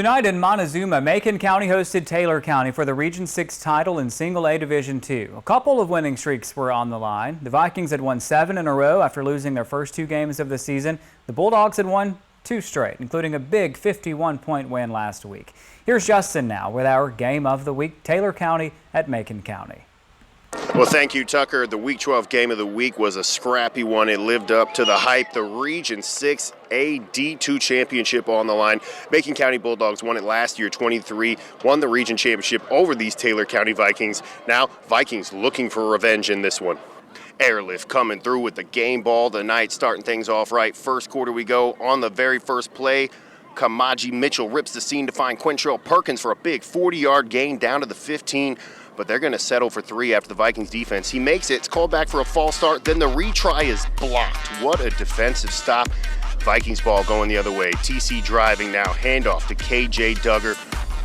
Tonight in Montezuma, Macon County hosted Taylor County for the Region 6 title in Single A Division 2. A couple of winning streaks were on the line. The Vikings had won 7 in a row after losing their first 2 games of the season. The Bulldogs had won 2 straight, including a big 51-point win last week. Here's Justin now with our Game of the Week, Taylor County at Macon County. Well, thank you, Tucker. The Week 12 Game of the Week was a scrappy one. It lived up to the hype. The Region 6 D2 championship on the line. Macon County Bulldogs won it last year, 23, won the region championship over these Taylor County Vikings. Now, Vikings looking for revenge in this one. Airlift coming through with the game ball tonight, starting things off right. First quarter we go on the very first play. Kamaji Mitchell rips the seam to find Quintrell Perkins for a big 40-yard gain down to the 15. But they're going to settle for 3 after the Vikings defense. He makes it. It's called back for a false start. Then the retry is blocked. What a defensive stop. Vikings ball going the other way. TC driving now. Handoff to KJ Duggar.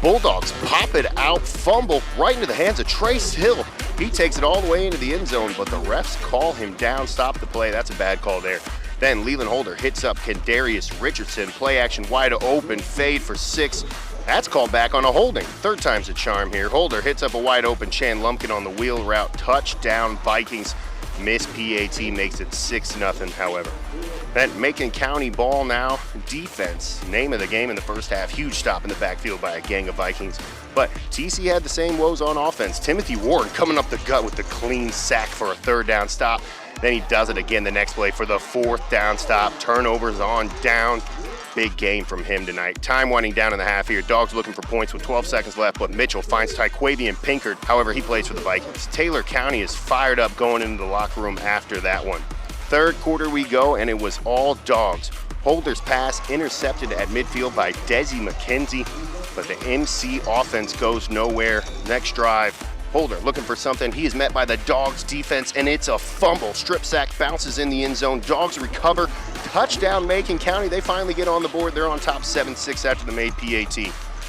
Bulldogs pop it out. Fumble right into the hands of Trace Hill. He takes it all the way into the end zone, but the refs call him down. Stop the play. That's a bad call there. Then Leland Holder hits up Kendarius Richardson. Play action wide open. Fade for 6. That's called back on a holding. Third time's a charm here. Holder hits up a wide open Chan Lumpkin on the wheel route. Touchdown Vikings. Miss PAT makes it 6-0, however. Then Macon County ball now. Defense, name of the game in the first half. Huge stop in the backfield by a gang of Vikings. But TC had the same woes on offense. Timothy Warren coming up the gut with the clean sack for a 3rd down stop. Then he does it again the next play for the 4th down stop. Turnovers on down. Big game from him tonight. Time winding down in the half here. Dogs looking for points with 12 seconds left, but Mitchell finds Tyquavian Pinkard. However, he plays for the Vikings. Taylor County is fired up going into the locker room after that one. Third quarter we go, and it was all Dogs. Holder's pass intercepted at midfield by Desi McKenzie, but the MC offense goes nowhere. Next drive, Holder looking for something. He is met by the Dogs defense, and it's a fumble. Strip sack bounces in the end zone. Dogs recover. Touchdown Macon County. They finally get on the board. They're on top 7-6 after the made PAT.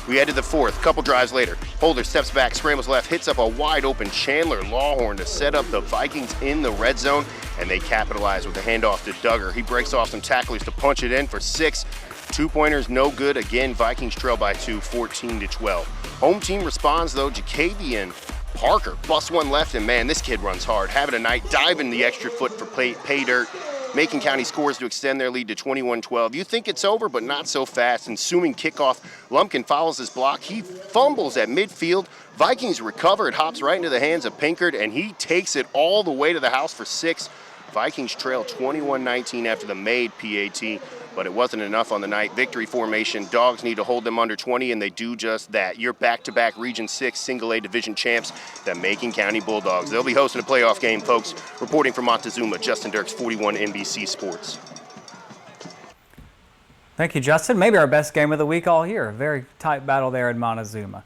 We head to the 4th. Couple drives later. Holder steps back, scrambles left, hits up a wide open Chandler Lawhorn to set up the Vikings in the red zone, and they capitalize with a handoff to Duggar. He breaks off some tacklers to punch it in for 6. 2-pointers no good. Again, Vikings trail by 2, 14-12. Home team responds though. Jacavian Parker busts one left, and man, this kid runs hard. Having a night, diving the extra foot for pay dirt. Macon County scores to extend their lead to 21-12. You think it's over, but not so fast. Ensuing kickoff, Lumpkin follows his block. He fumbles at midfield. Vikings recover. It hops right into the hands of Pinkard, and he takes it all the way to the house for 6. Vikings trail 21-19 after the made PAT, but it wasn't enough on the night. Victory formation. Dogs need to hold them under 20, and they do just that. You're back-to-back Region 6 Single A Division champs, the Macon County Bulldogs. They'll be hosting a playoff game, folks. Reporting from Montezuma, Justin Dirks, 41 NBC Sports. Thank you, Justin. Maybe our best game of the week all year. A very tight battle there in Montezuma.